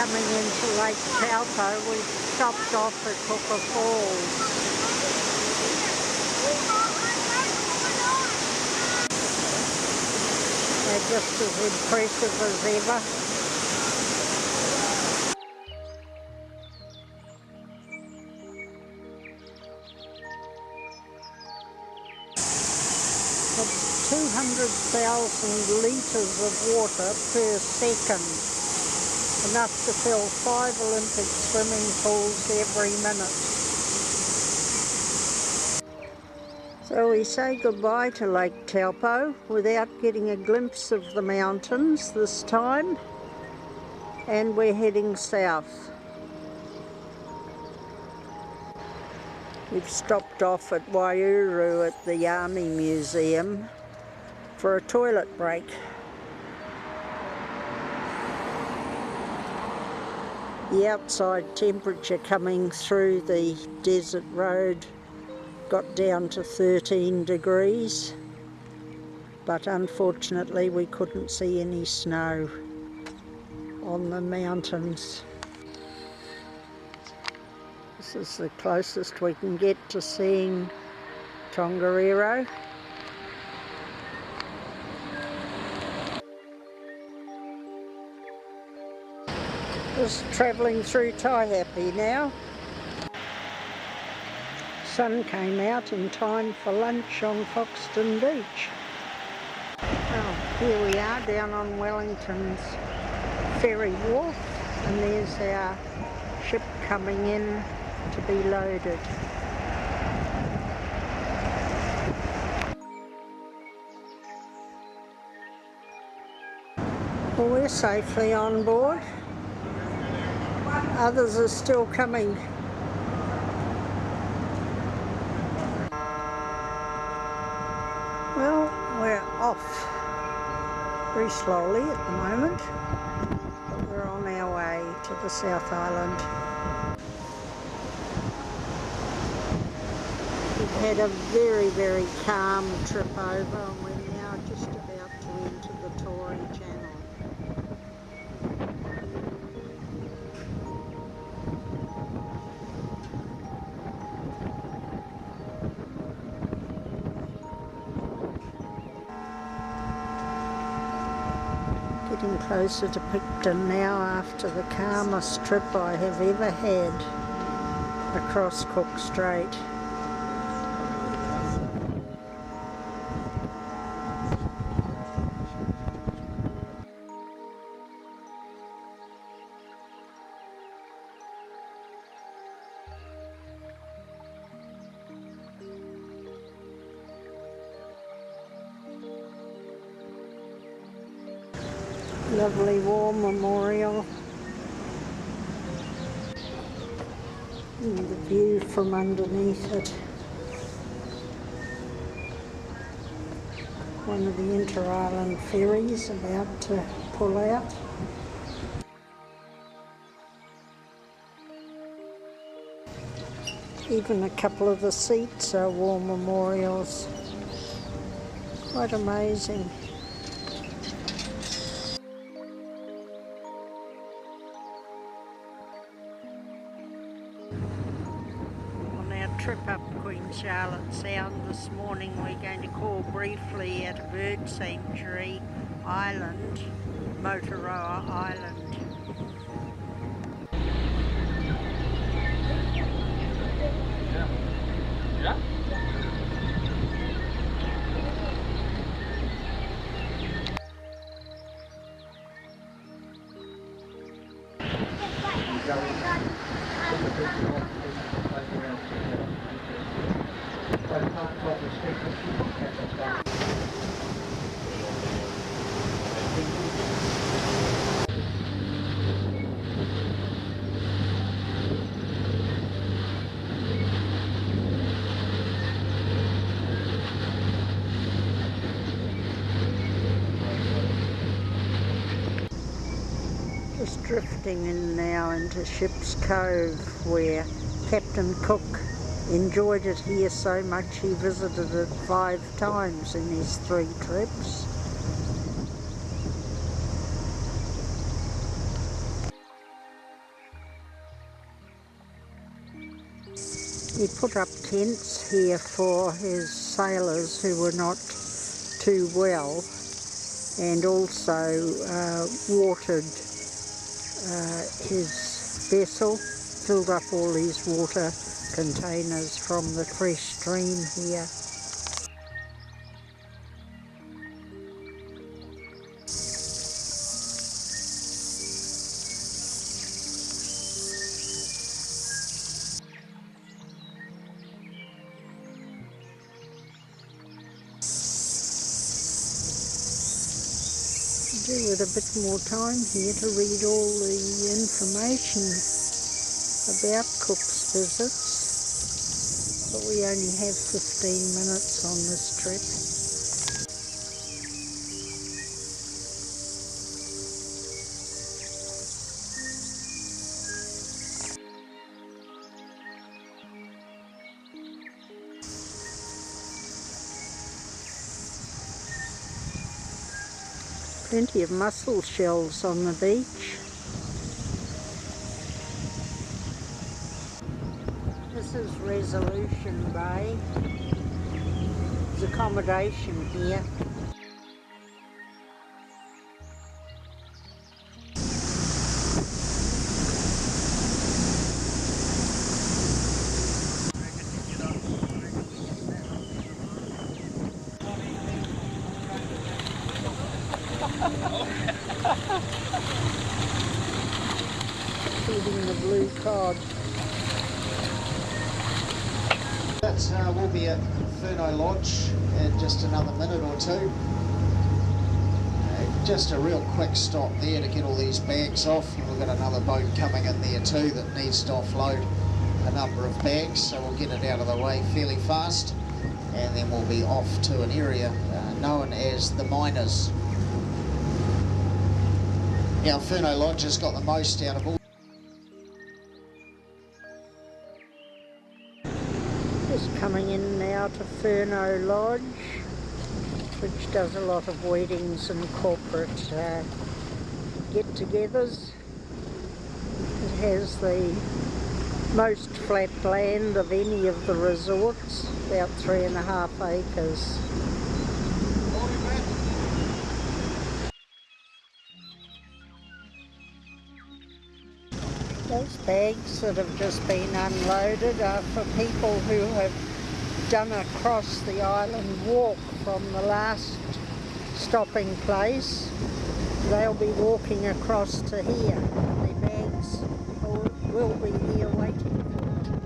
coming into Lake Taupo, we stopped off at Hooker Falls. They're just as impressive as ever. It's 200,000 litres of water per second, enough to fill 5 Olympic swimming pools every minute. So we say goodbye to Lake Taupo without getting a glimpse of the mountains this time, and we're heading south. We've stopped off at Waiouru at the Army Museum for a toilet break. The outside temperature coming through the desert road got down to 13 degrees, but unfortunately we couldn't see any snow on the mountains. This is the closest we can get to seeing Tongariro. Just travelling through Taihape now. Sun came out in time for lunch on Foxton Beach. Well, here we are down on Wellington's ferry wharf, and there's our ship coming in to be loaded. Well, we're safely on board. Others are still coming. Well, we're off very slowly at the moment, but we're on our way to the South Island. We've had a very, very calm trip over, and we're now just about to enter the Tory Channel. Getting closer to Picton now after the calmest trip I have ever had across Cook Strait. Lovely war memorial, and the view from underneath it. One of the inter-island ferries about to pull out. Even a couple of the seats are war memorials. Quite amazing. Trip up Queen Charlotte Sound this morning, we're going to call briefly at a bird sanctuary island, Motoroa Island. Yeah. Just drifting in now into Ship's Cove, where Captain Cook enjoyed it here so much he visited it 5 times in his 3 trips. He put up tents here for his sailors who were not too well, and also watered his vessel, filled up all these water containers from the fresh stream here. With a bit more time here to read all the information about Cook's visits, but we only have 15 minutes on this trip. Plenty of mussel shells on the beach. This is Resolution Bay. There's accommodation here. Feeding the blue cod. We'll be at Furno Lodge in just another minute or two. Just a real quick stop there to get all these bags off. We've got another boat coming in there too that needs to offload a number of bags, so we'll get it out of the way fairly fast, and then we'll be off to an area known as the Miners. Now, Furno Lodge has got the most out of all. Just coming in now to Furno Lodge, which does a lot of weddings and corporate get-togethers. It has the most flat land of any of the resorts, about 3.5 acres. Those bags that have just been unloaded are for people who have done a cross the island walk from the last stopping place. They'll be walking across to here. Their bags will be here waiting for them.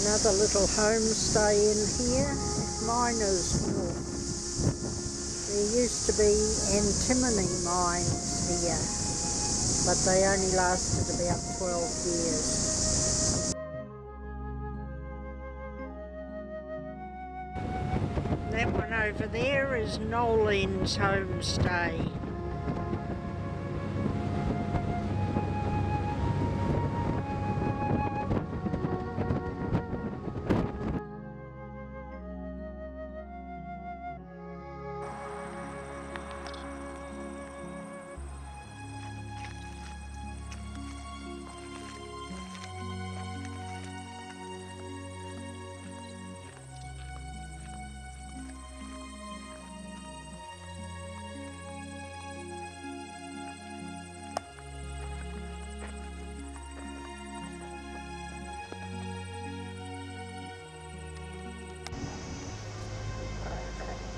Another little homestay in here, Miners Walk. There used to be antimony mines here, but they only lasted about 12 years. That one over there is Nolene's homestay.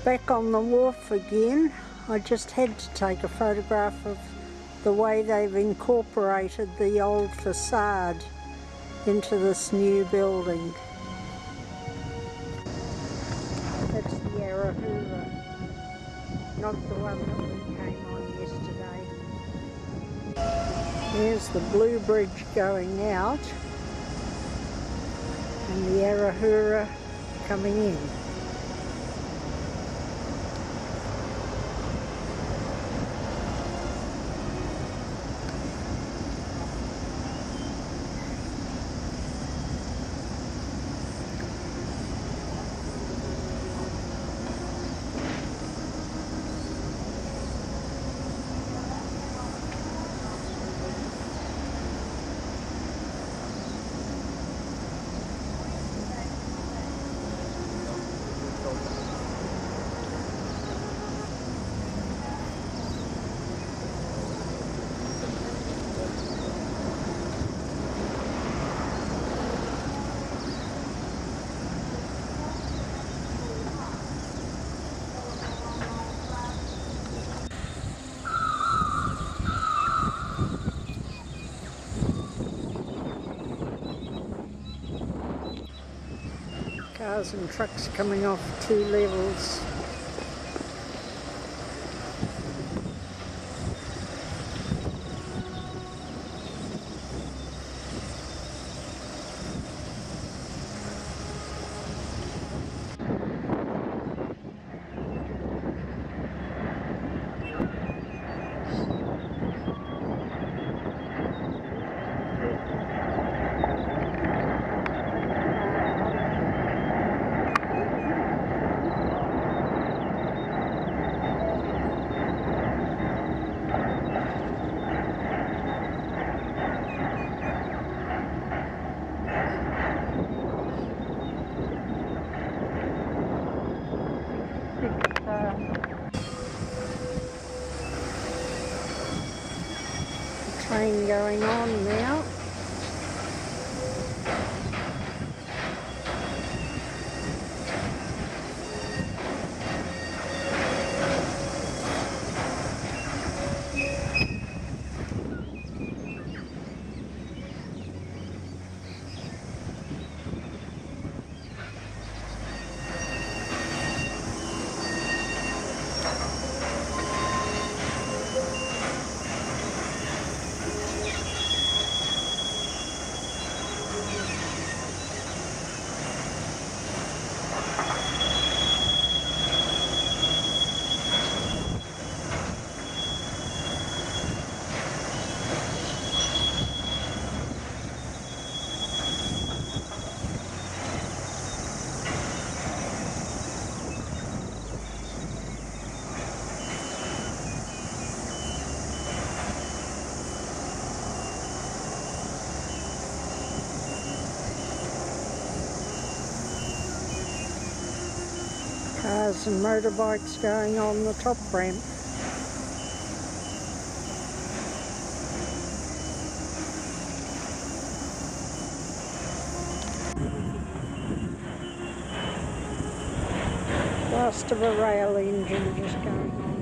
Back on the wharf again. I just had to take a photograph of the way they've incorporated the old facade into this new building. That's the Arahura, not the one that we came on yesterday. There's the Blue Bridge going out and the Arahura coming in. cars and trucks coming off 2 levels. Train going on now. Cars and motorbikes going on the top ramp. Blast of a rail engine just going on board.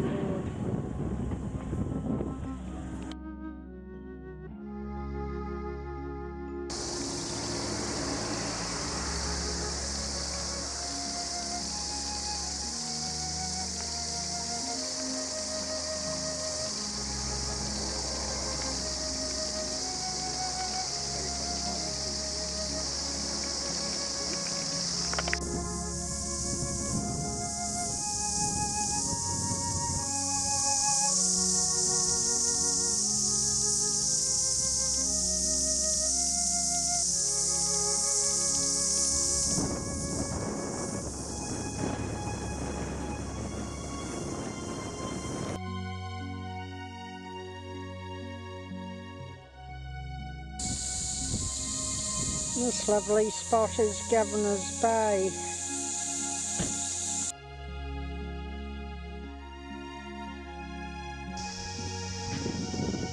This lovely spot is Governor's Bay.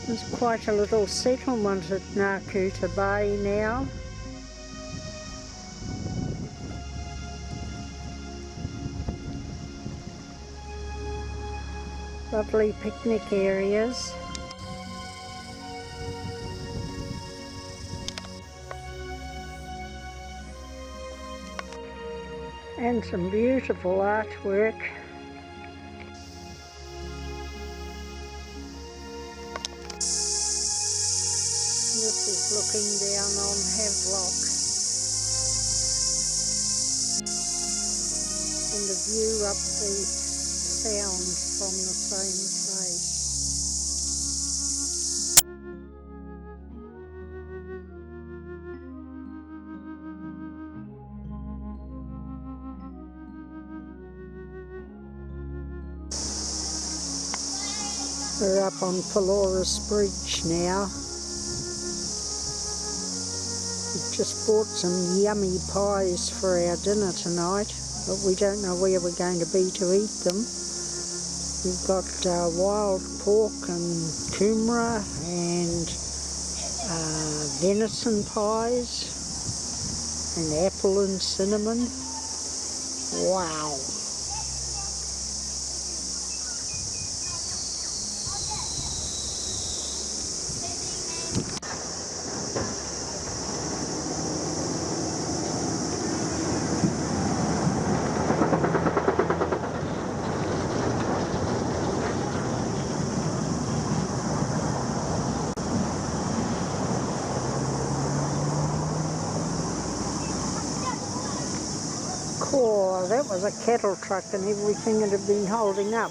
There's quite a little settlement at Whakatipu Bay now. Lovely picnic areas. And some beautiful artwork. This is looking down on Havelock and the view up the sound from the same place. We're up on Polaris Bridge now. We've just bought some yummy pies for our dinner tonight, but we don't know where we're going to be to eat them. We've got wild pork and kumara and venison pies and apple and cinnamon. Wow! Oh, that was a cattle truck and everything it had been holding up.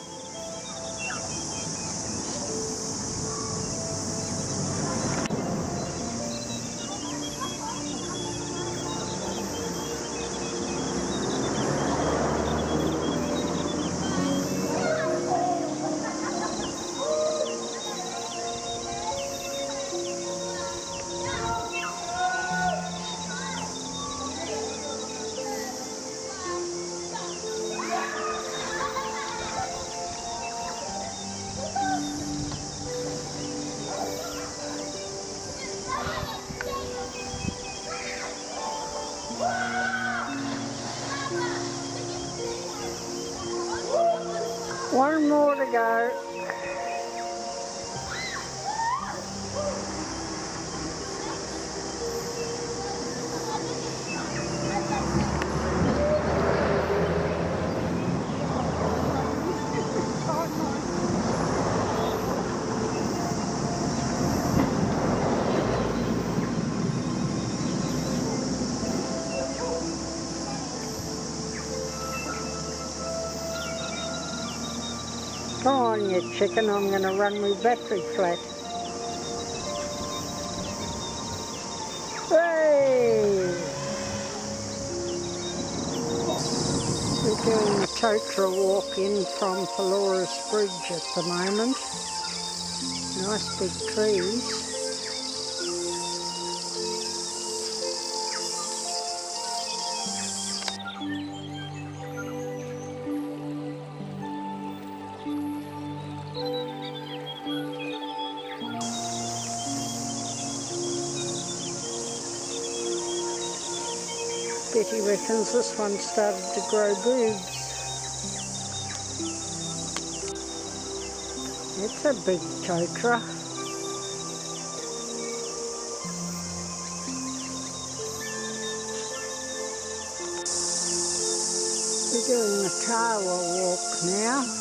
One more to go. Come on, you chicken, I'm going to run my battery flat. Hey! We're doing the Totra walk in from Palora's Bridge at the moment. Nice big trees. Betty reckons this one started to grow boobs. It's a big Totra. We're doing the Tawa walk now.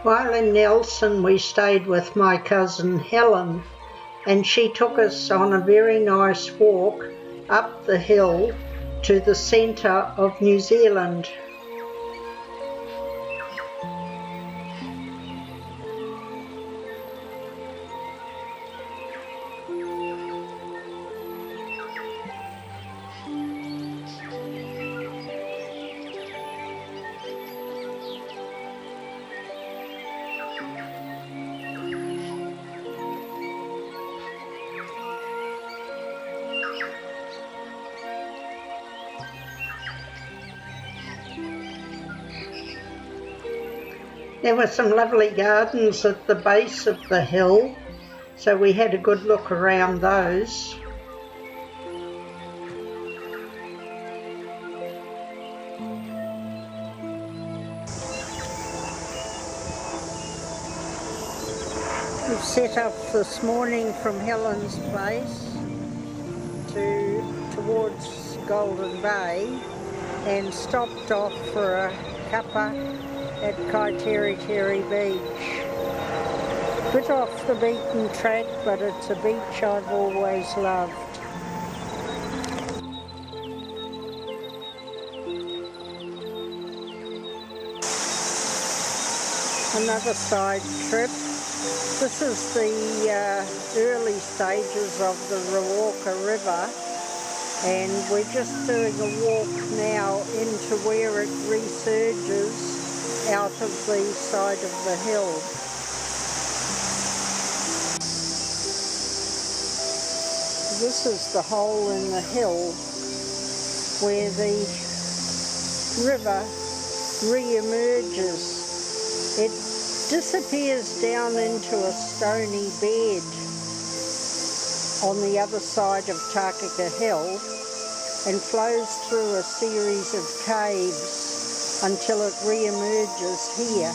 While in Nelson we stayed with my cousin Helen, and she took us on a very nice walk up the hill to the centre of New Zealand. There were some lovely gardens at the base of the hill, so we had a good look around those. We've set off this morning from Helen's Place towards Golden Bay and stopped off for a cuppa at Kaiteriterri Beach. Bit off the beaten track, but it's a beach I've always loved. Another side trip. This is the early stages of the Rawaka River, and we're just doing a walk now into where it resurges out of the side of the hill. This is the hole in the hill where the river re-emerges. It disappears down into a stony bed on the other side of Takaka Hill and flows through a series of caves until it re-emerges here.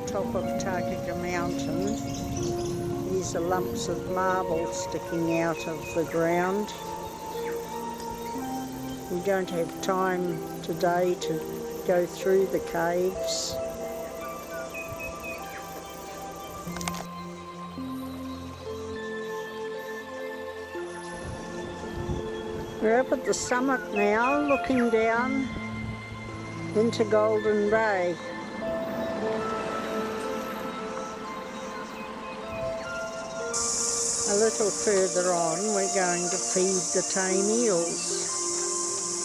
Top of Takaka Mountain. These are lumps of marble sticking out of the ground. We don't have time today to go through the caves. We're up at the summit now, looking down into Golden Bay. A little further on, we're going to feed the tame eels.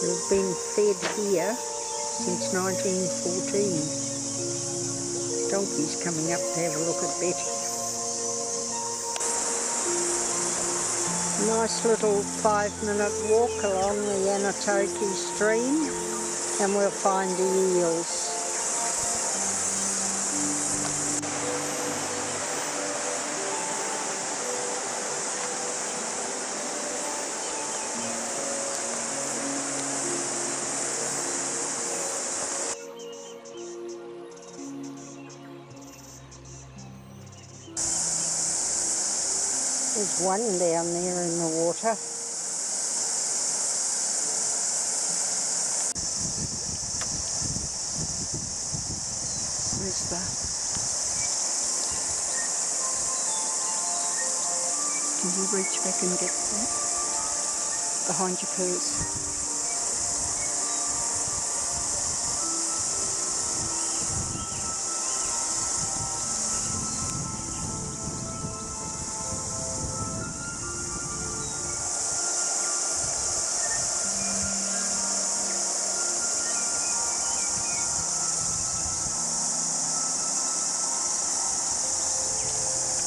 They've been fed here since 1914. Donkey's coming up to have a look at Betty. Nice little 5-minute walk along the Anatoki stream, and we'll find the eels. There's one down there in the water. Where's that? Can you reach back and get that? Behind your purse.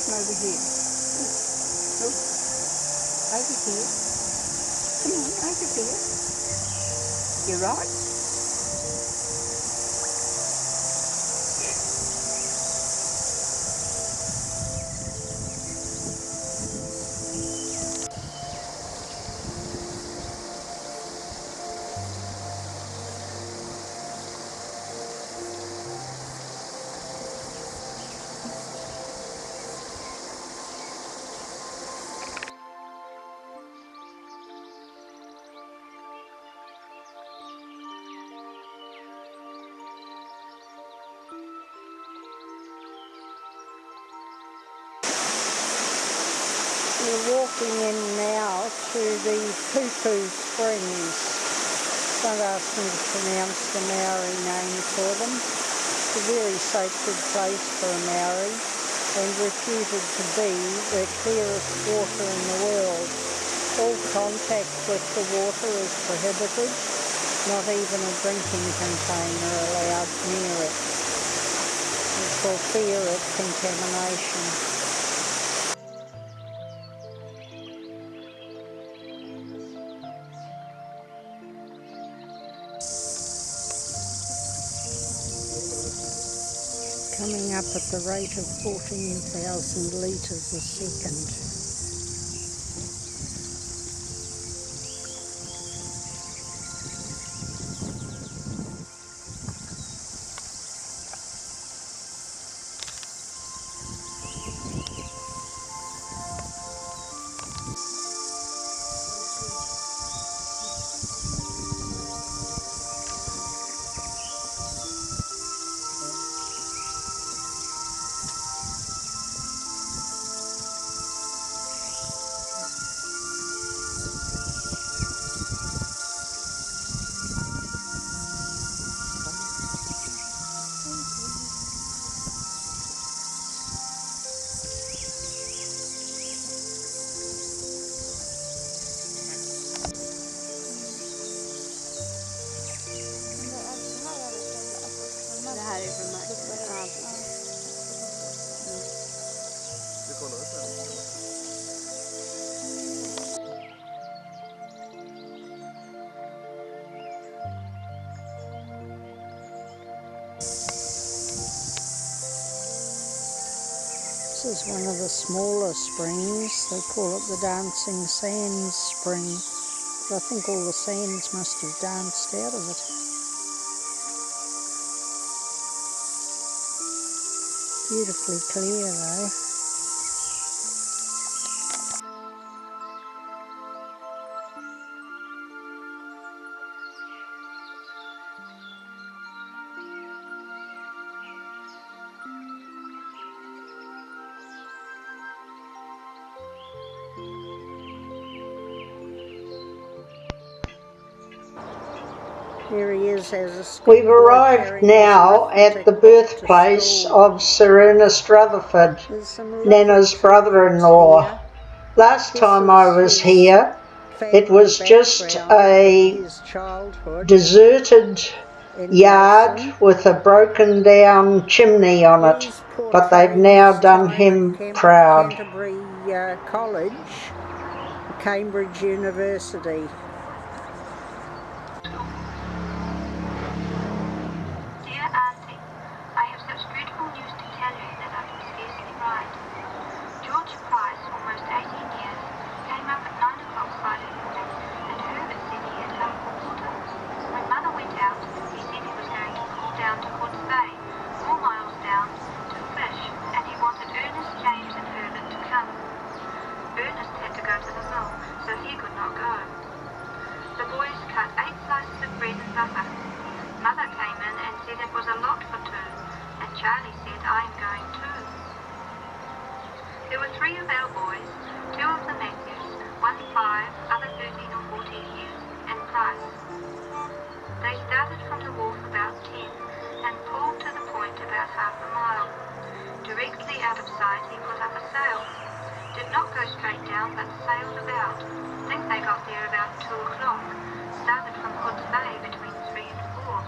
Over here. Oh, over here. Come on, over here. You're right. We're walking in now through the Pupu Springs. Don't ask me to pronounce the Maori name for them. It's a very sacred place for a Maori and reputed to be the clearest water in the world. All contact with the water is prohibited. Not even a drinking container allowed near it, for fear of contamination. Coming up at the rate of 14,000 litres a second. This is one of the smaller springs. They call it the Dancing Sands Spring. But I think all the sands must have danced out of it. Beautifully clear though. Here he is as a school. We've arrived now at the birthplace of Sir Ernest Rutherford, Nana's brother-in-law. Last time I was here, it was just a deserted yard with a broken down chimney on it, but they've now done him proud. Canterbury College, Cambridge University. There were 3 of our boys, 2 of the Matthews, one 5, other 13 or 14 years, and Price. They started from the wharf about 10 and pulled to the point about half a mile. Directly out of sight he put up a sail. Did not go straight down but sailed about. Think they got there about 2 o'clock. Started from Hood's Bay between 3 and 4.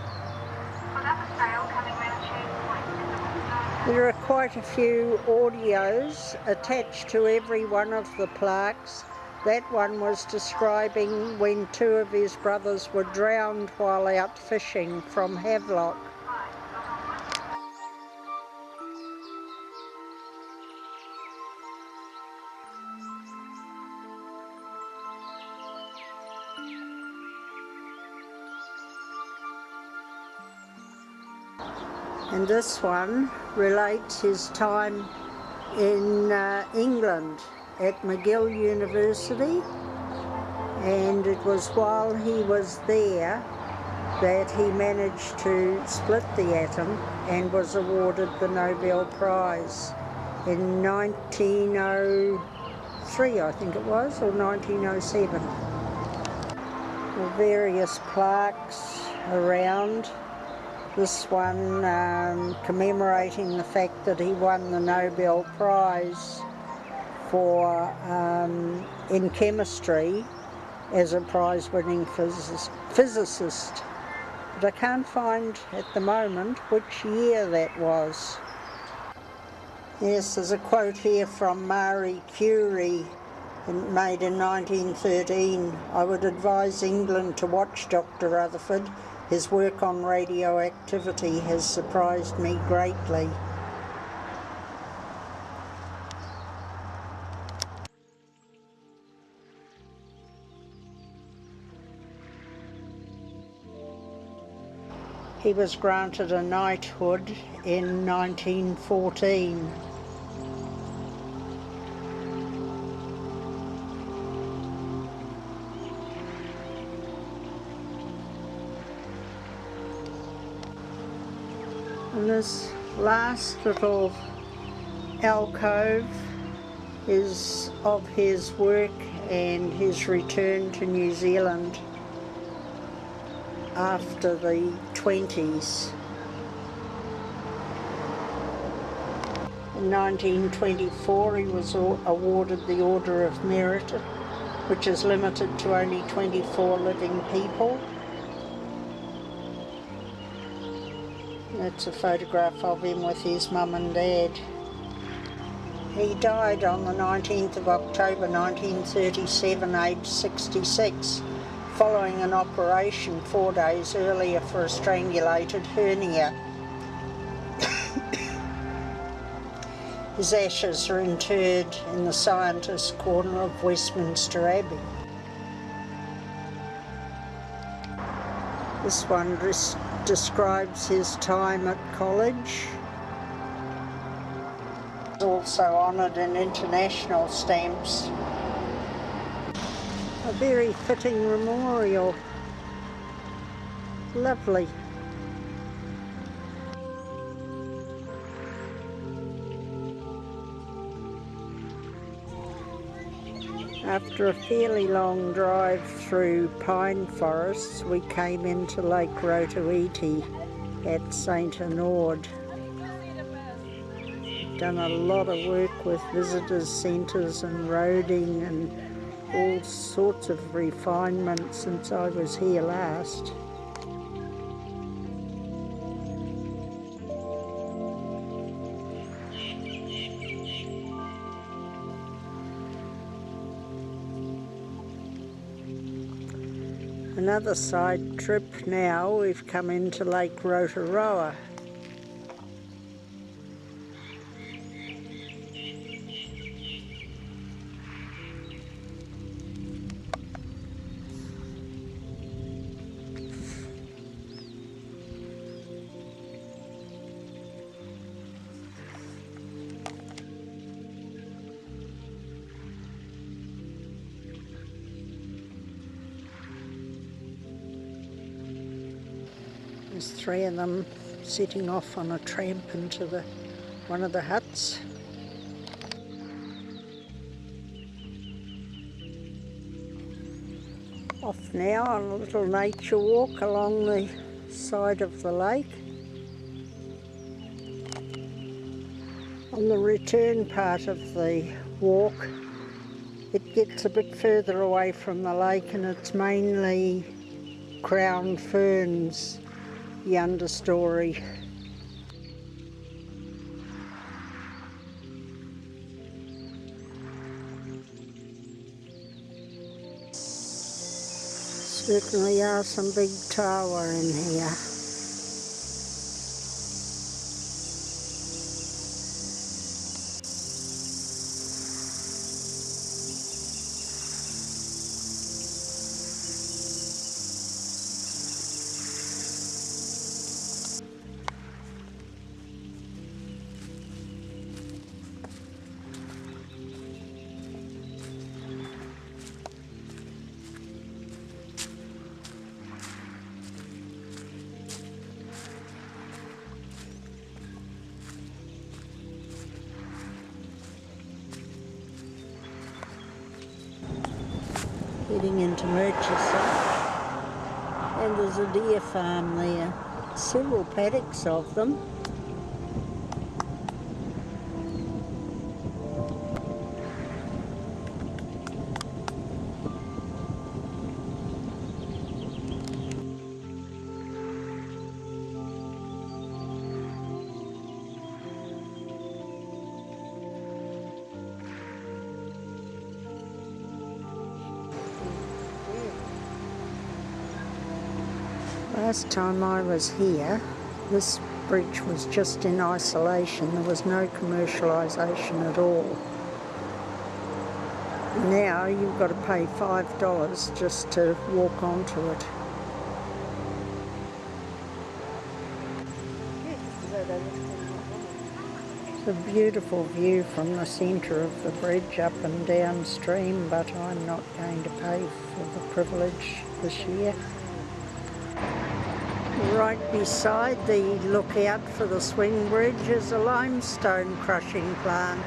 Put up a sail coming round Shade Point in the wind. There are quite a few audios attached to every one of the plaques. That one was describing when 2 of his brothers were drowned while out fishing from Havelock. And this one relates his time in England at McGill University, and it was while he was there that he managed to split the atom and was awarded the Nobel Prize in 1903, I think it was, or 1907. There various plaques around. This one commemorating the fact that he won the Nobel Prize for in chemistry as a prize-winning physicist. But I can't find at the moment which year that was. Yes, there's a quote here from Marie Curie, made in 1913. I would advise England to watch Dr. Rutherford. His work on radioactivity has surprised me greatly. He was granted a knighthood in 1914. And this last little alcove is of his work and his return to New Zealand after the 20s. In 1924 he was awarded the Order of Merit, which is limited to only 24 living people. That's a photograph of him with his mum and dad. He died on the 19th of October 1937, aged 66, following an operation 4 days earlier for a strangulated hernia. His ashes are interred in the Scientist's Corner of Westminster Abbey. This one describes his time at college. He's also honoured in international stamps. A very fitting memorial. Lovely. After a fairly long drive through pine forests, we came into Lake Whakatipu at St Anord. Done a lot of work with visitors centres and roading and all sorts of refinement since I was here last. Another side trip now, we've come into Lake Rotorua. There's 3 of them setting off on a tramp into one of the huts. Off now on a little nature walk along the side of the lake. On the return part of the walk, it gets a bit further away from the lake and it's mainly crown ferns, the understory. Certainly are some big tawa in here. Heading into Murchison, and there's a deer farm there, several paddocks of them. Last time I was here, this bridge was just in isolation. There was no commercialisation at all. Now you've got to pay $5 just to walk onto it. It's a beautiful view from the centre of the bridge up and downstream, but I'm not going to pay for the privilege this year. Right beside the lookout for the swing bridge is a limestone crushing plant.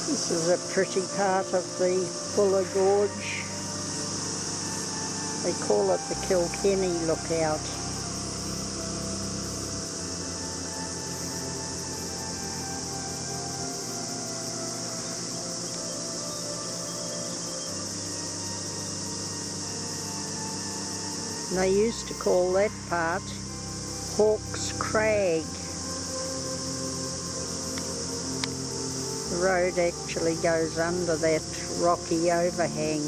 This is a pretty part of the Bulla Gorge. They call it the Kilkenny Lookout. And they used to call that part Hawk's Crag. The road actually goes under that rocky overhang.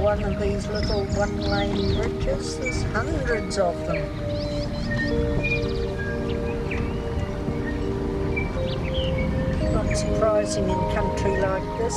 One of these little one-lane bridges. There's hundreds of them. Not surprising in country like this.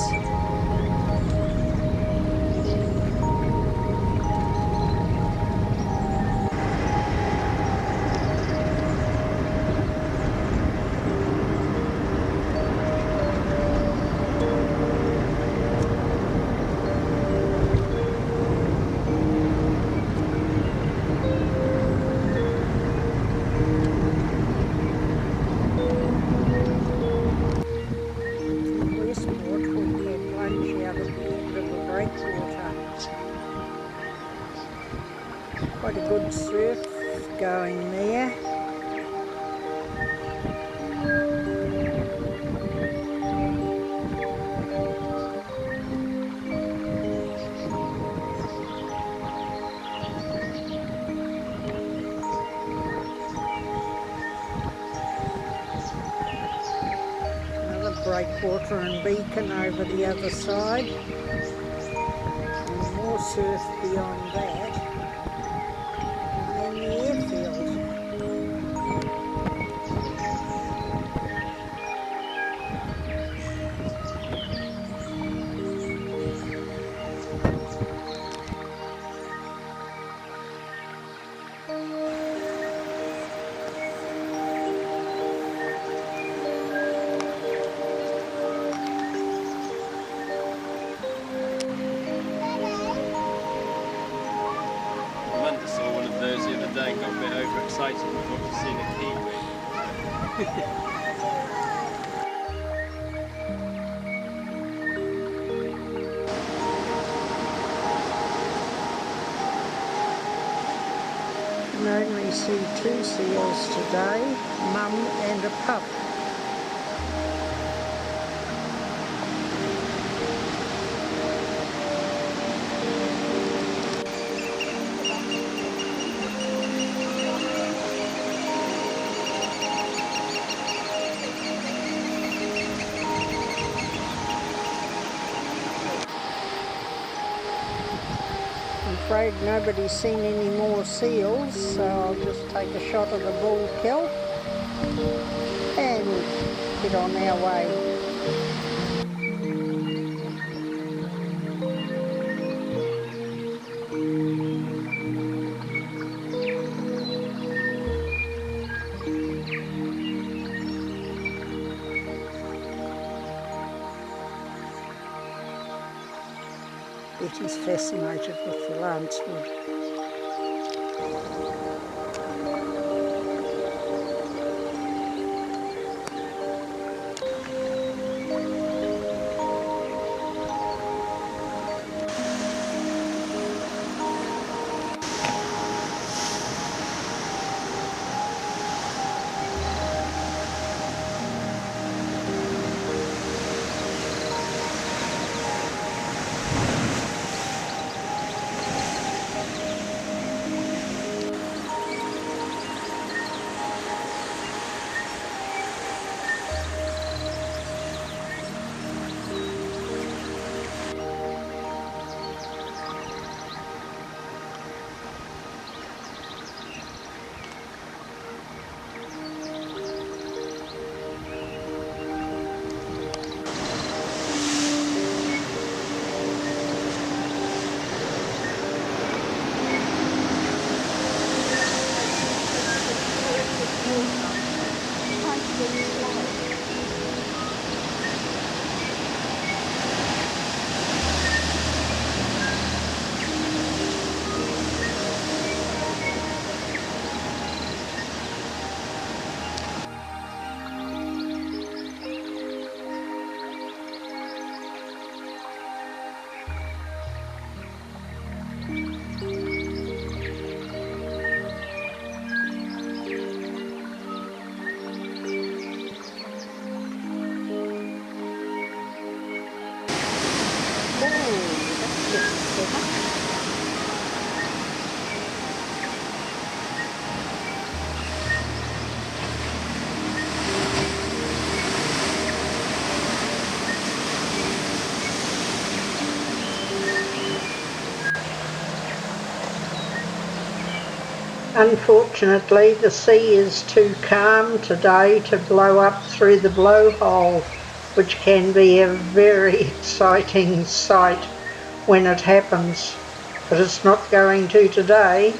Quite a good surf going there. Another breakwater and beacon over the other side. And more surf beyond that. Got a bit overexcited and thought he'd seen a kiwi. Can only see 2 seals today, mum and a pup. I'm afraid nobody's seen any more seals, so I'll just take a shot of the bull kill and get on our way. Betty's fascinated with the lancewood. Unfortunately, the sea is too calm today to blow up through the blowhole, which can be a very exciting sight when it happens, but it's not going to today.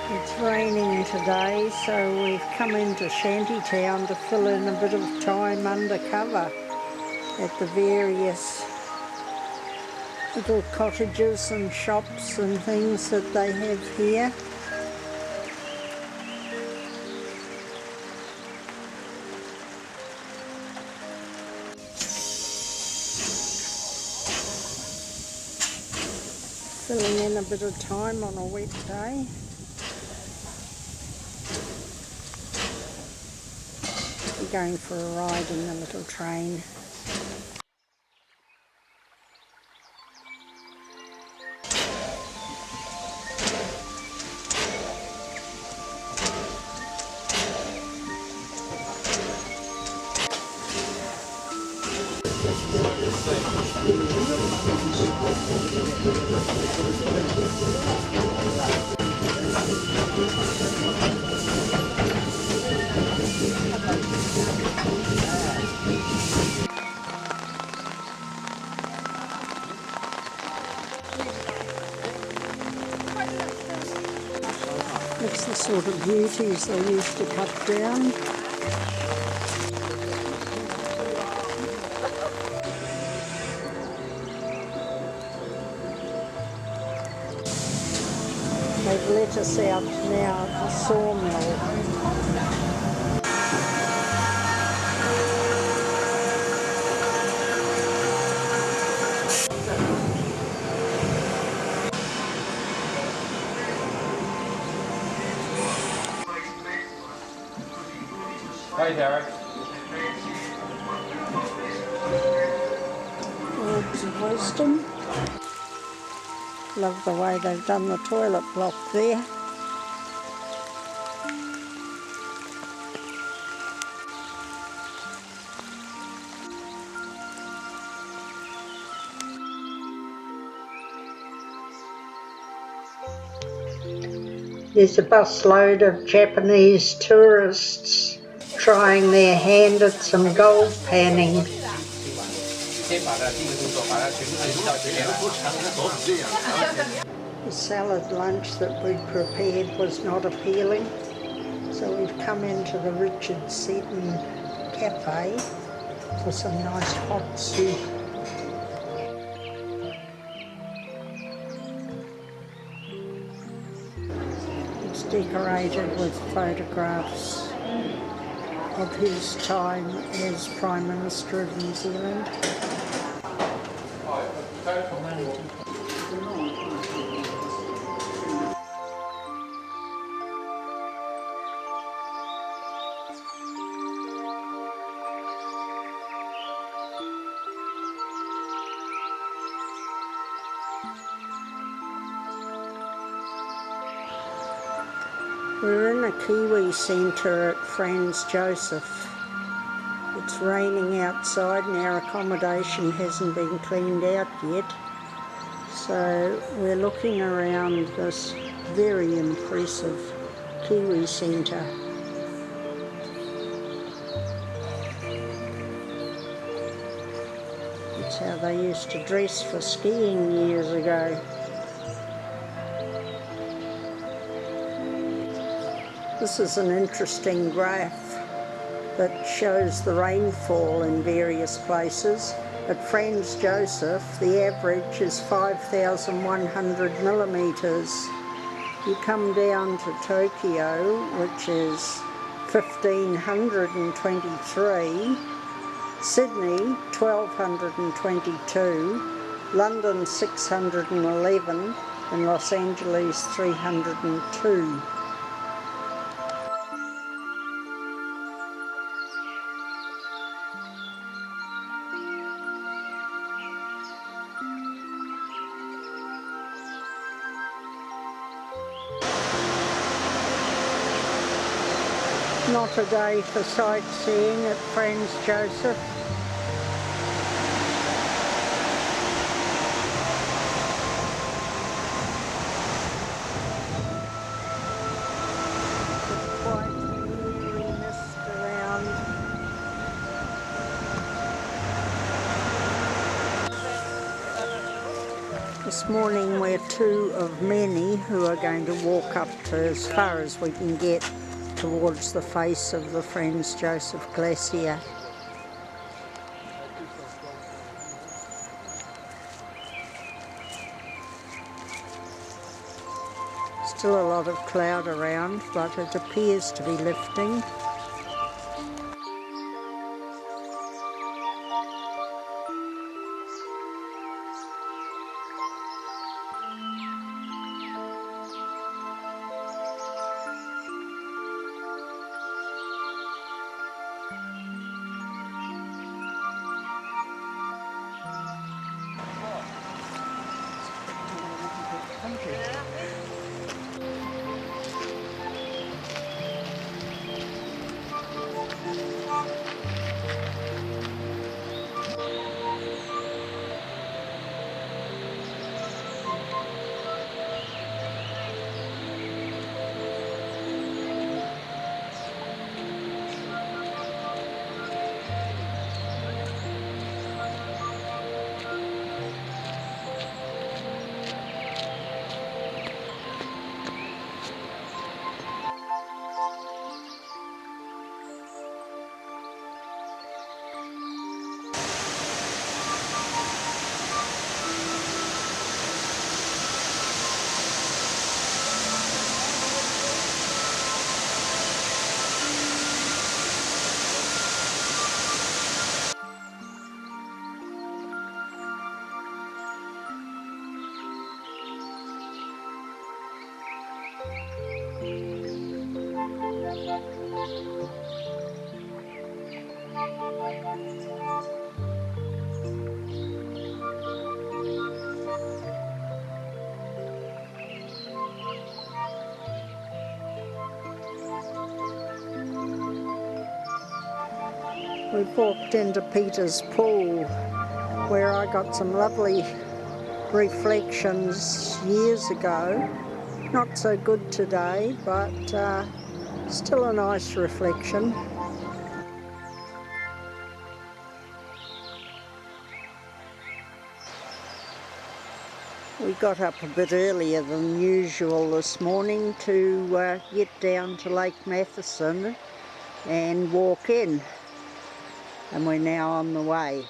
It's raining today, so we've come into Shantytown to fill in a bit of time undercover at the various little cottages and shops and things that they have here. Filling in a bit of time on a wet day. We're going for a ride in the little train. It's the sort of beauties they used to cut down. They've let us out now at the sawmill. Hey, Derek. Words of wisdom. Love the way they've done the toilet block there. There's a busload of Japanese tourists trying their hand at some gold panning. The salad lunch that we'd prepared was not appealing, so we've come into the Richard Seton Cafe for some nice hot soup. It's decorated with photographs of his time as Prime Minister of New Zealand. We're in a Kiwi centre at Franz Josef. It's raining outside and our accommodation hasn't been cleaned out yet. So we're looking around this very impressive Kiwi centre. It's how they used to dress for skiing years ago. This is an interesting graph that shows the rainfall in various places. At Franz Josef, the average is 5,100 millimetres. You come down to Tokyo, which is 1,523, Sydney 1,222, London 611, and Los Angeles 302. Not a day for sightseeing at Franz Josef. Quite eerie mist around. This morning we're two of many who are going to walk up to as far as we can get towards the face of the Franz Josef Glacier. Still a lot of cloud around, but it appears to be lifting. We've walked into Peter's pool, where I got some lovely reflections years ago. Not so good today, but still a nice reflection. We got up a bit earlier than usual this morning to get down to Lake Matheson and walk in, and we're now on the way.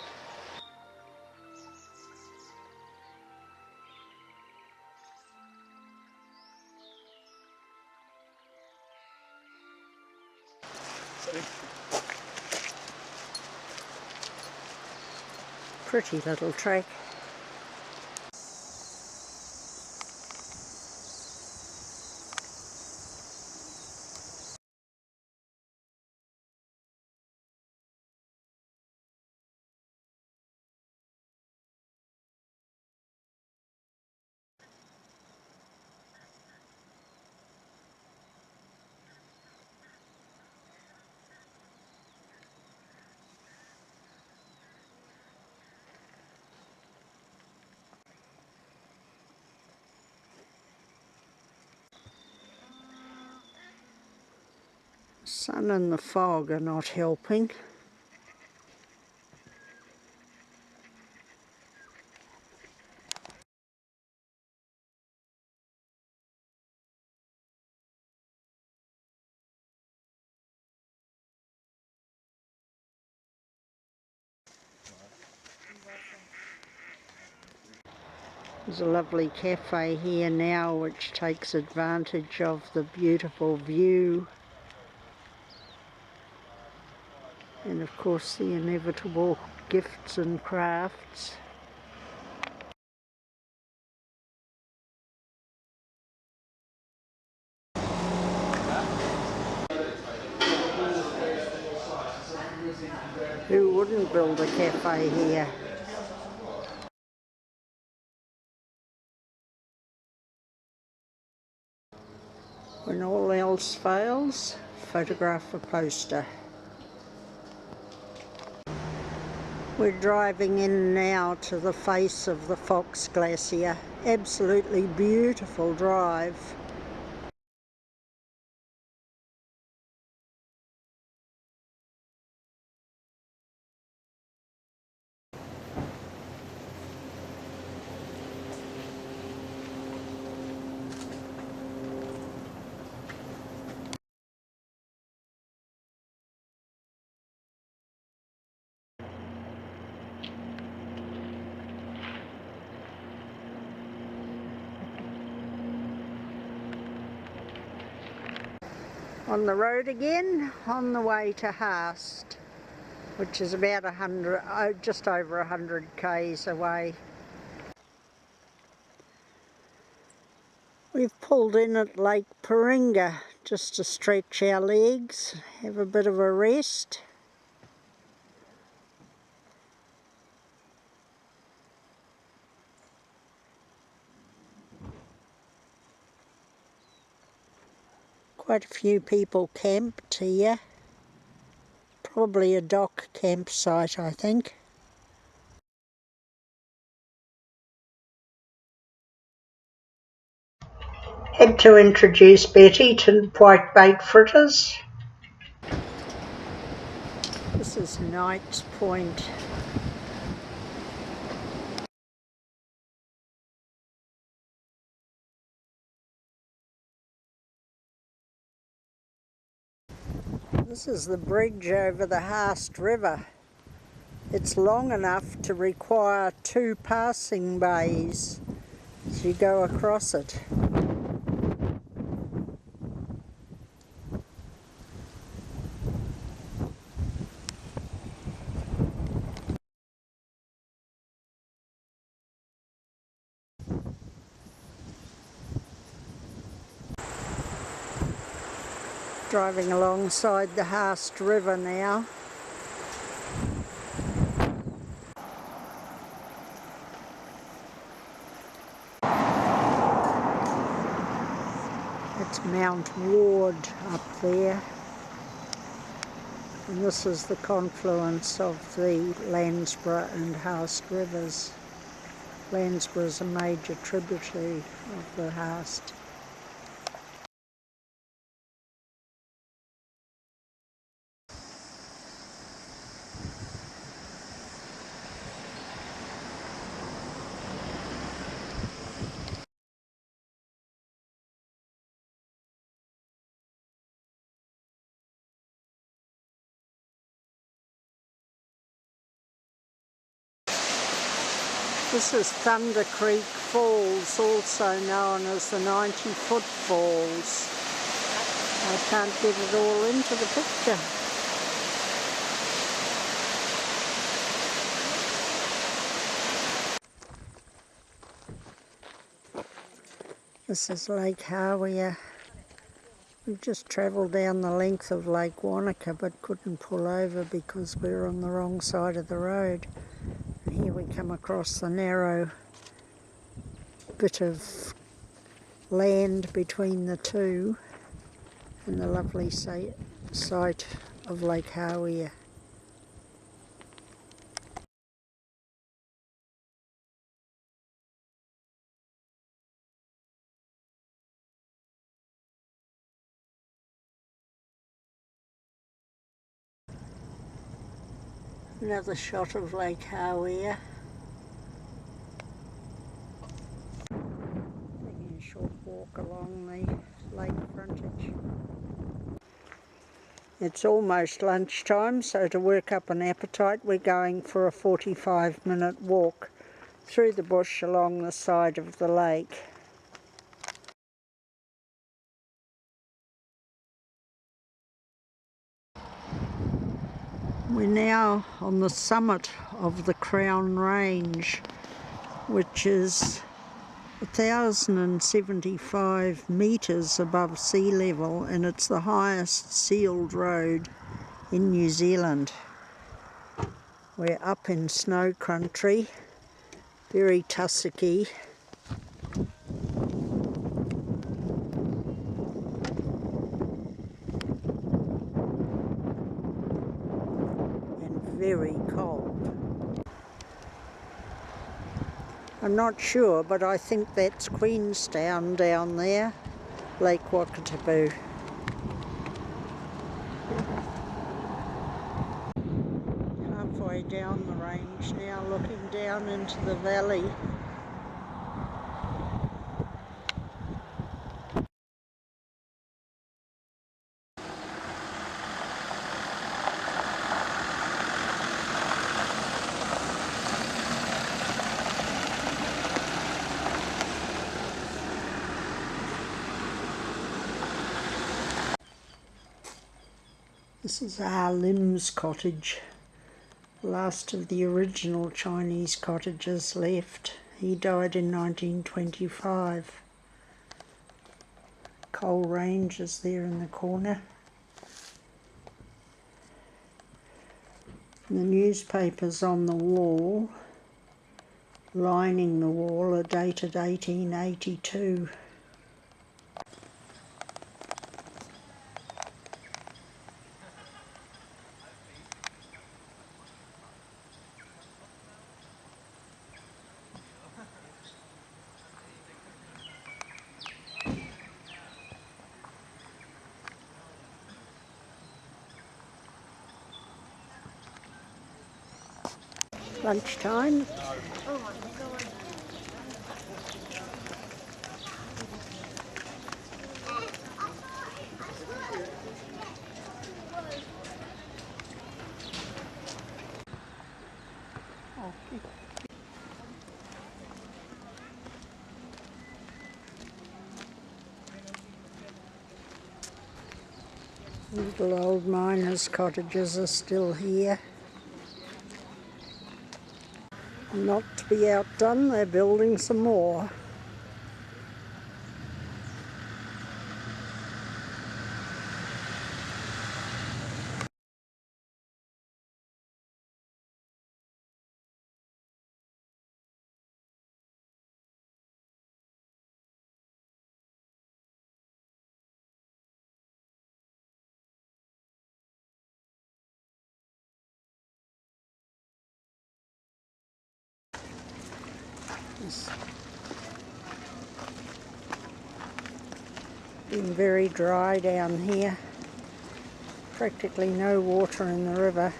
Pretty little track. Sun and the fog are not helping. There's a lovely cafe here now which takes advantage of the beautiful view, and of course the inevitable gifts and crafts. Who wouldn't build a cafe here? When all else fails, photograph a poster. We're driving in now to the face of the Fox Glacier. Absolutely beautiful drive. On the road again, on the way to Haast, which is about just over 100 k's away. We've pulled in at Lake Paringa just to stretch our legs, have a bit of a rest. Quite a few people camped here. Probably a dock campsite, I think. Had to introduce Betty to whitebait fritters. This is Knight's Point. This is the bridge over the Haast River. It's long enough to require 2 passing bays as you go across it. Driving alongside the Haast River now. It's Mount Ward up there, and this is the confluence of the Landsborough and Haast rivers. Landsborough is a major tributary of the Haast. This is Thunder Creek Falls, also known as the 90-foot Falls. I can't get it all into the picture. This is Lake Hawea. We've just travelled down the length of Lake Whakatipu but couldn't pull over because we were on the wrong side of the road. And here we come across the narrow bit of land between the two and the lovely site of Lake Hawea. Another shot of Lake Hawea. Taking a short walk along the lake frontage. It's almost lunchtime, so to work up an appetite we're going for a 45-minute walk through the bush along the side of the lake. We're now on the summit of the Crown Range, which is 1,075 metres above sea level, and it's the highest sealed road in New Zealand. We're up in snow country, very tussocky. And very cold. I'm not sure, but I think that's Queenstown down there, Lake Whakatipu. Halfway down the range now, looking down into the valley. This is Ah Lim's cottage, last of the original Chinese cottages left. He died in 1925. Coal range is there in the corner. And the newspapers on the wall, lining the wall, are dated 1882. Lunchtime. Little old miners' cottages are still here. Not to be outdone, they're building some more. It's been very dry down here. Practically no water in the river.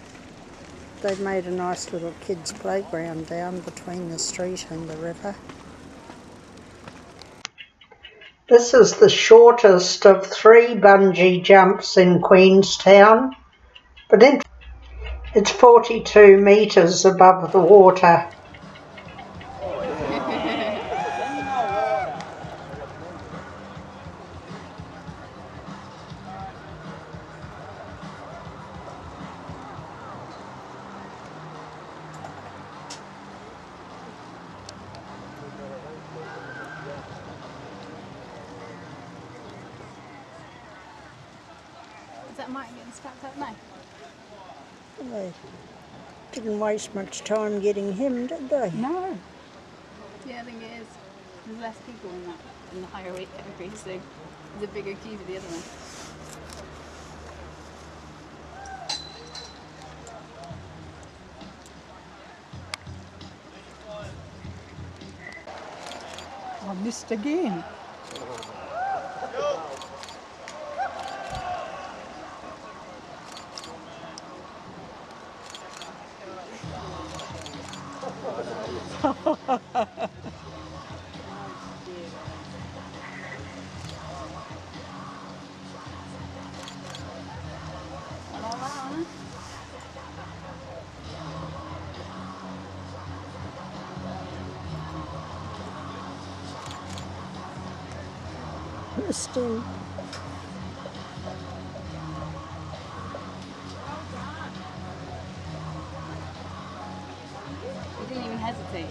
They've made a nice little kids' playground down between the street and the river. This is the shortest of 3 bungee jumps in Queenstown, but it's 42 metres above the water. Is that Mike getting stuck up now? They didn't waste much time getting him, did they? No. Yeah, I think it is. There's less people in the higher weight category, so there's a bigger queue for the other one. I missed again. Still. You didn't even hesitate.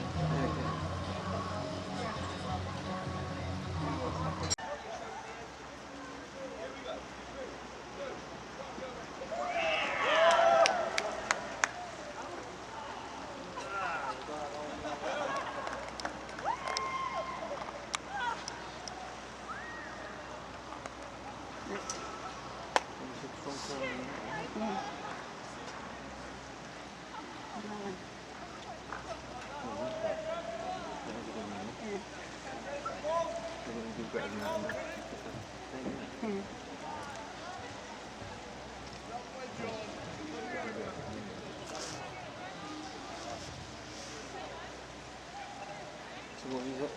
So what is it?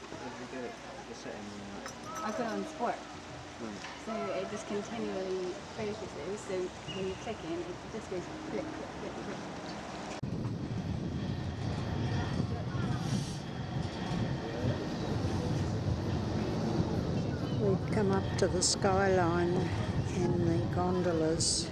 How do you get it? The setting? I put it on sport. So it just continually focuses, so when you click in, it just goes click, click, click, click. We've come up to the skyline in the gondolas.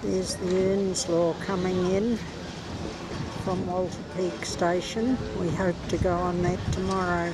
There's the Earnslaw coming in from Walter Peak Station. We hope to go on that tomorrow.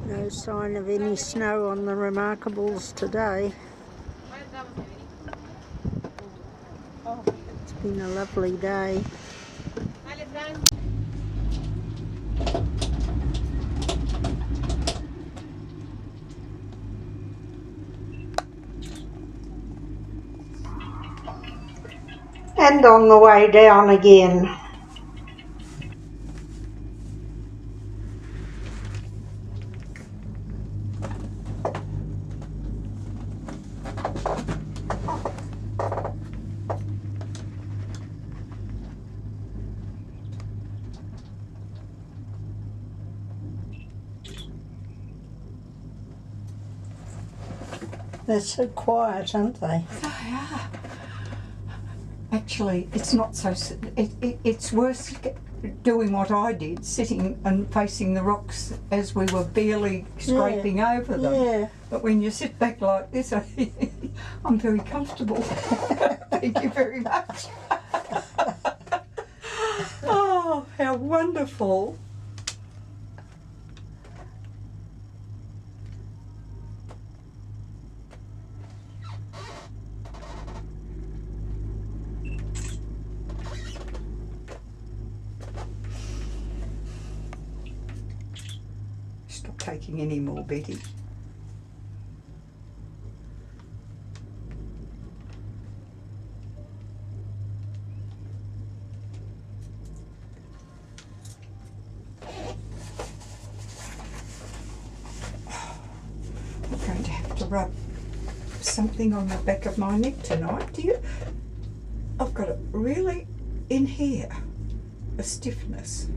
No sign of any snow on the Remarkables today. It's been a lovely day. And on the way down again. They're so quiet, aren't they? Yeah. Actually, it's not so. It's worse doing what I did, sitting and facing the rocks as we were barely scraping over them. Yeah. But when you sit back like this, I'm very comfortable. Thank you very much. How wonderful. Stop taking any more, Betty. I'm going to have to rub something on the back of my neck tonight. Do you? I've got it really in here, a stiffness.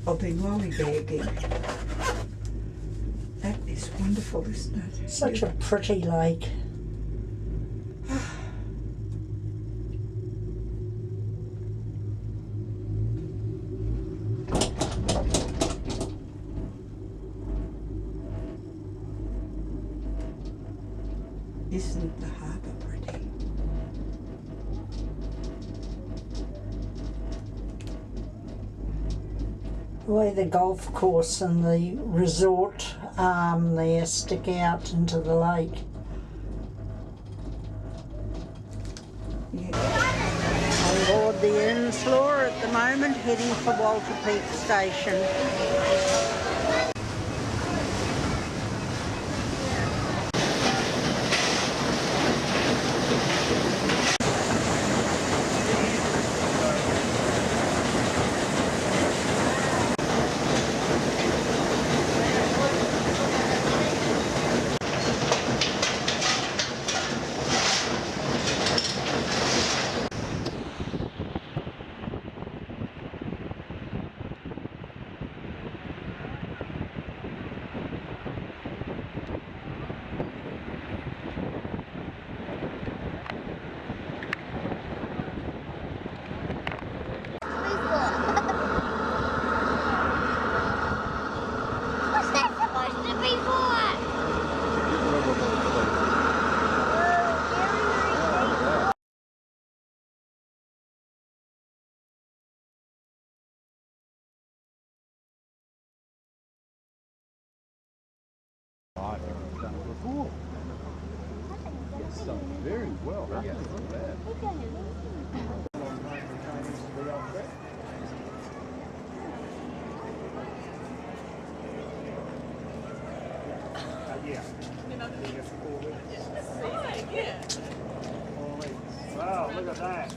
I've been lollybagging. That is wonderful, isn't it? Such a pretty lake. Isn't the harbour pretty? The way the golf course and the resort arm there stick out into the lake. Yeah. On board the Inslaw at the moment, heading for Walter Peak Station. What's that supposed to be for? I've done it before. It's done very well. Yeah, it's not bad. Wow, look at that.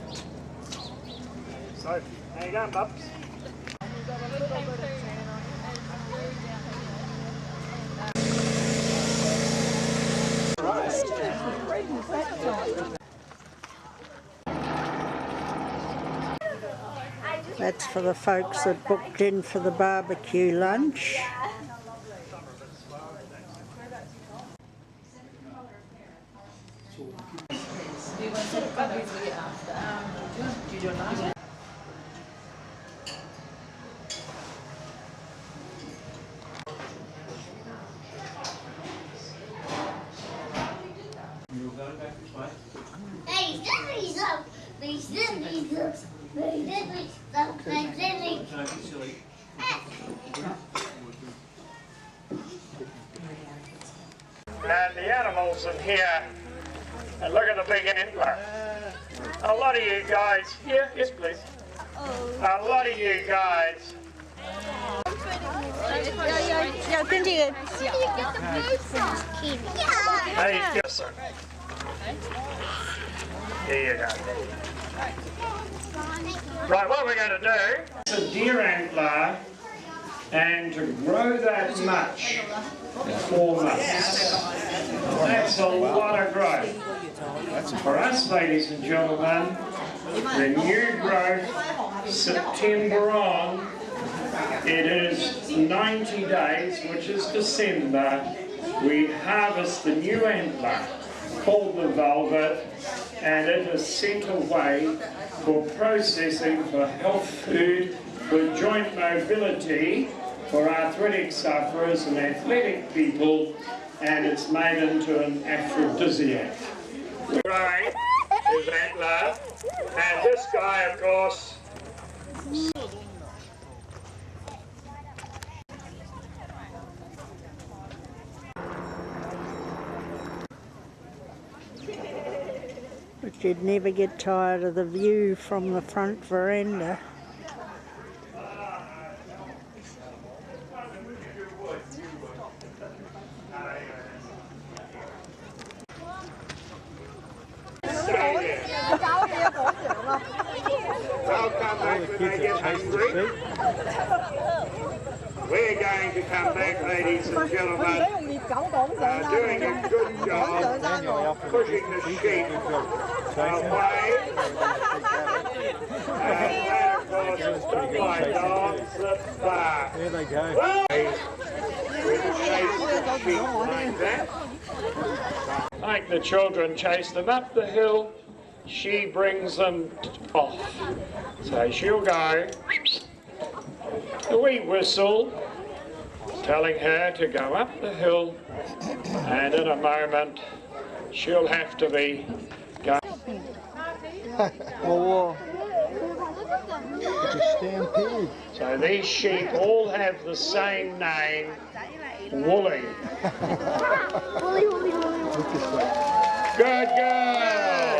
Sophie, how you going, bubs? That's for the folks that booked in for the barbecue lunch. And the animals in here, and look at the big antler. A lot of you guys, here, yes please. A lot of you guys. Hey, yes sir. Here you go. Right, what we're going to do, it's a deer antler, and to grow that much, 4 months. That's a lot of growth. For us, ladies and gentlemen, the new growth, September on, it is 90 days, which is December. We harvest the new antler, called the velvet, and it is sent away for processing for health food, for joint mobility, for arthritic sufferers and athletic people, and it's made into an aphrodisiac. Right, is antler, and this guy, of course, But you'd never get tired of the view from the front veranda. They'll come back when they get hungry. We're going to come back, ladies and gentlemen, doing a good job pushing the sheep away. And of course, the white dogs that bark. There they go. We chase the sheep like that. Like the children chase them up the hill, she brings them off. So she'll go, a wee whistle, telling her to go up the hill, and in a moment she'll have to be going. Whoa. It's a stampede. So these sheep all have the same name, Woolly. Good girl!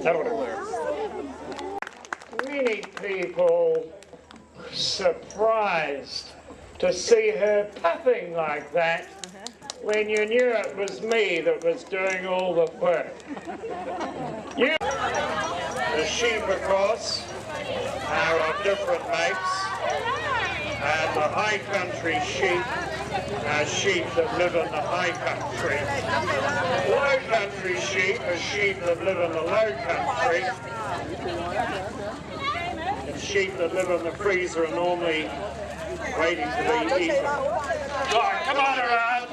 That'll do. Many people surprised to see her puffing like that when you knew it was me that was doing all the work. The sheep, of course, are of different makes, and the high country sheep are sheep that live in the high country. Low country sheep are sheep that live in the low country. And sheep that live in the freezer are normally waiting to be eaten. Right, come on around.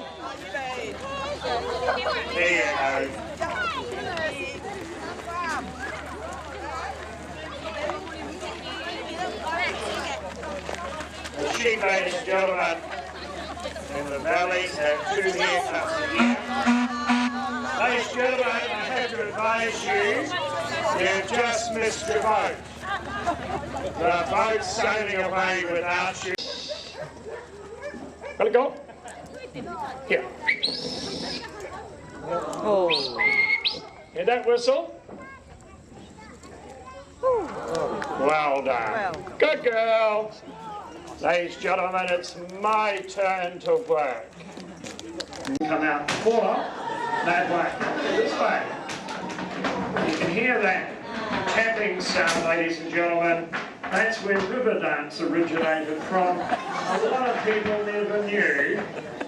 There you go. The sheep, ladies and gentlemen, in the valleys have 2 haircuts a year. Ladies and gentlemen, I have to advise you, you've just missed your boat. The boat's sailing away without you. Let it go. Here. Oh. Hear that whistle? Well done. Good girl. Ladies and gentlemen, it's my turn to work. Come out the corner, that way, this way. You can hear that tapping sound, ladies and gentlemen. That's where river dance originated from. A lot of people never knew,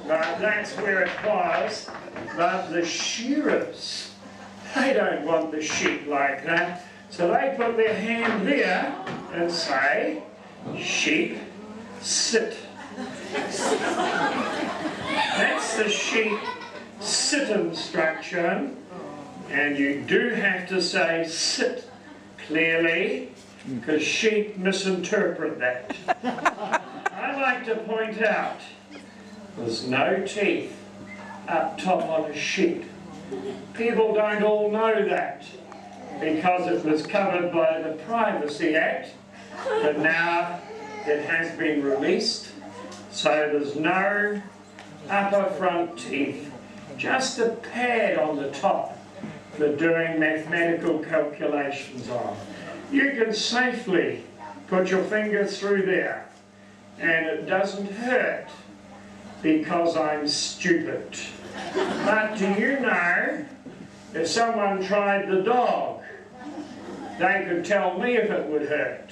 but that's where it was. But the shearers, they don't want the sheep like that. So they put their hand there and say, sheep, sit. That's the sheep sit instruction, and you do have to say sit clearly, because sheep misinterpret that. I like to point out, there's no teeth up top on a sheep. People don't all know that, because it was covered by the Privacy Act, but now it has been released, so there's no upper front teeth, just a pad on the top for doing mathematical calculations on. You can safely put your fingers through there, and it doesn't hurt because I'm stupid. But do you know, if someone tried the dog, they could tell me if it would hurt,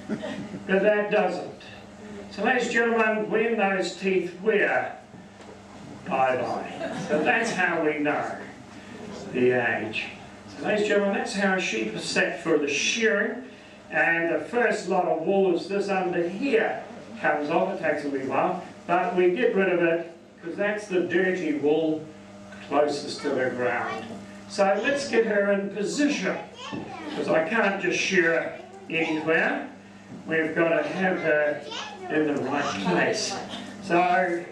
but that doesn't. So ladies and gentlemen, when those teeth wear, bye-bye. So that's how we know the age. So ladies and gentlemen, that's how a sheep is set for the shearing. And the first lot of wool is this under here. Comes off, it takes a wee while, but we get rid of it because that's the dirty wool closest to the ground. So let's get her in position, because I can't just shear anywhere. We've got to have her in the right place. So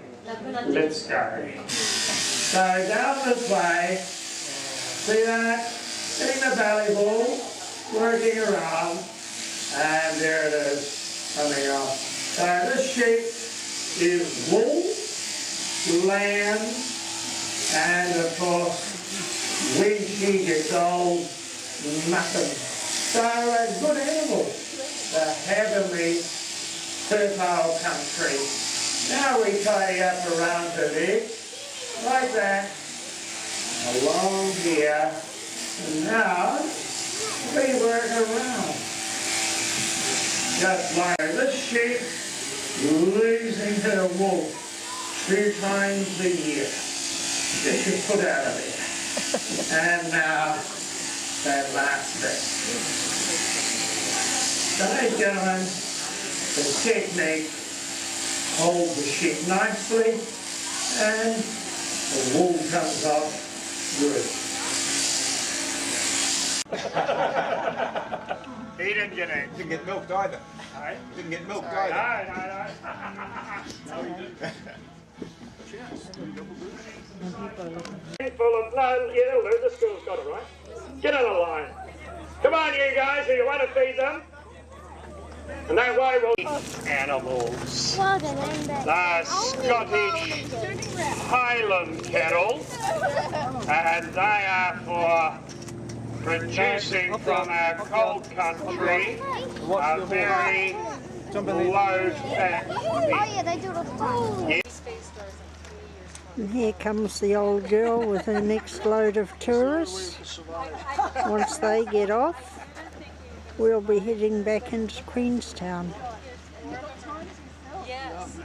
let's go. So down this way, see that? Getting the belly ball, working around, and there it is, coming off. So this sheep is wool, lamb, and of course, when she gets old, mutton. So a good animal to have in the fertile country. Now we tidy up around her legs, like that, along here, and now we work around. Just like this sheep, losing her wool 2 times a year. Get your foot out of there. And now, that last bit. So ladies and gentlemen, the technique, hold the sheep nicely, and the wool comes off good. He didn't get it. Didn't get milked either. Right? Didn't get milked either. No, he didn't. Full of blood, yeah, the school's got it right. Get on the line. Come on, you guys, if you want to feed them. And that way we'll... Animals. The Scottish Highland cattle. And they are for producing from our cold country a very low fat meat. Oh yeah, they do it. And here comes the old girl with her next load of tourists. Once they get off, we'll be heading back into Queenstown. Yes.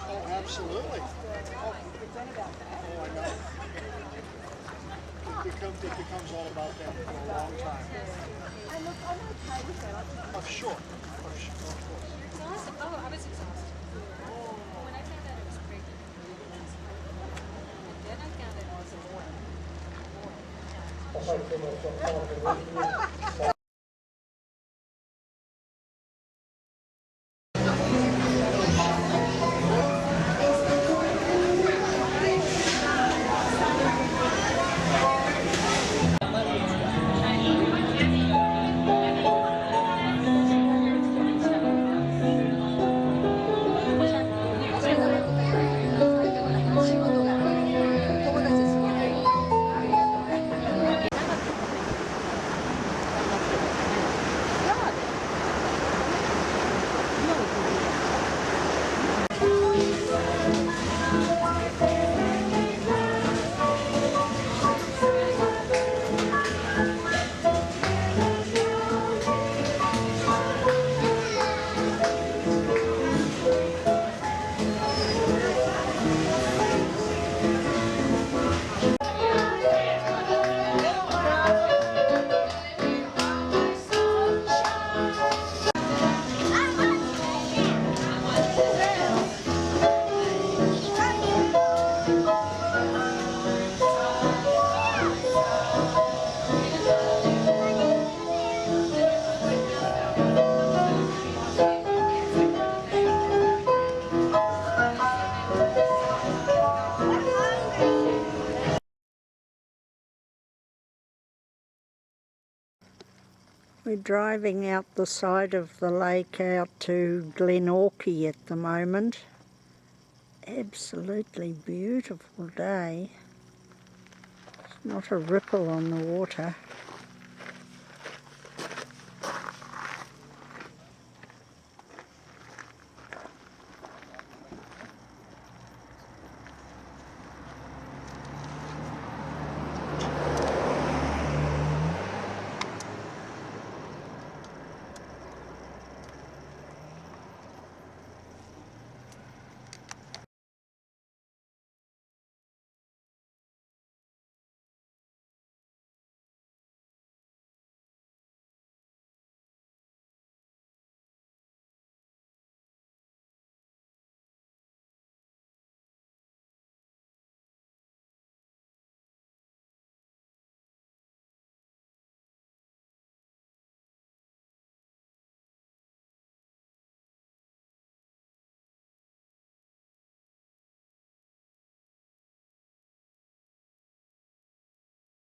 Oh, absolutely. Oh, I know. It becomes all about them for a long time. I'm okay with that. Oh, sure. Oh, sure. Of course. Exhausted. Oh, I was exhausted. When I found out I was pregnant, and then I found out I was a boy. We're driving out the side of the lake out to Glenorchy at the moment. Absolutely beautiful day. Not a ripple on the water.